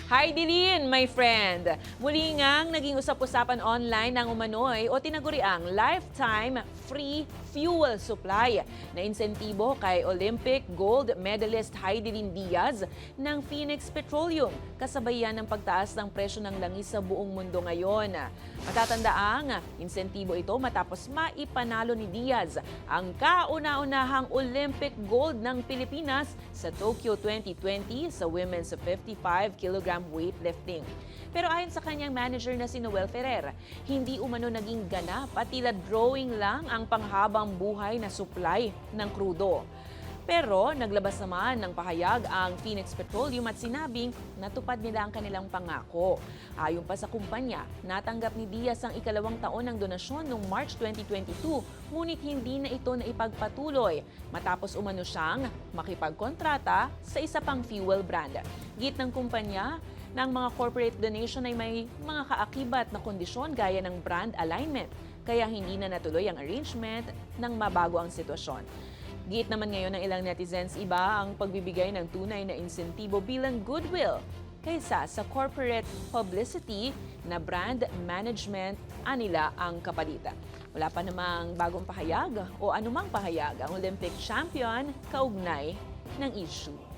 Hi, Dilin, my friend. Muli ngang naging usap-usapan online ng umano'y o tinaguriang lifetime free fuel supply na insentibo kay Olympic gold medalist Heidelin Diaz ng Phoenix Petroleum, kasabay yan ng pagtaas ng presyo ng langis sa buong mundo ngayon. Matatandaang insentibo ito matapos maipanalo ni Diaz ang kauna-unahang Olympic gold ng Pilipinas sa Tokyo 2020 sa women's 55 kilogram weightlifting. Pero ayon sa kanyang manager na si Noel Ferrer, hindi umano naging ganap at tila drawing lang ang panghabang buhay na supply ng krudo. Pero naglabas naman ng pahayag ang Phoenix Petroleum at sinabing natupad nila ang kanilang pangako. Ayon pa sa kumpanya, natanggap ni Diaz ang ikalawang taon ng donasyon noong March 2022, ngunit hindi na ito naipagpatuloy matapos umano siyang makipagkontrata sa isa pang fuel brand. Git ng kumpanya, ng mga corporate donation ay may mga kaakibat na kondisyon gaya ng brand alignment, kaya hindi na natuloy ang arrangement nang mabago ang sitwasyon. Giit naman ngayon ng ilang netizens, iba ang pagbibigay ng tunay na insentibo bilang goodwill kaysa sa corporate publicity na brand management anila ang kapalitan. Wala pa namang bagong pahayag o anumang pahayag ang Olympic champion kaugnay ng issue.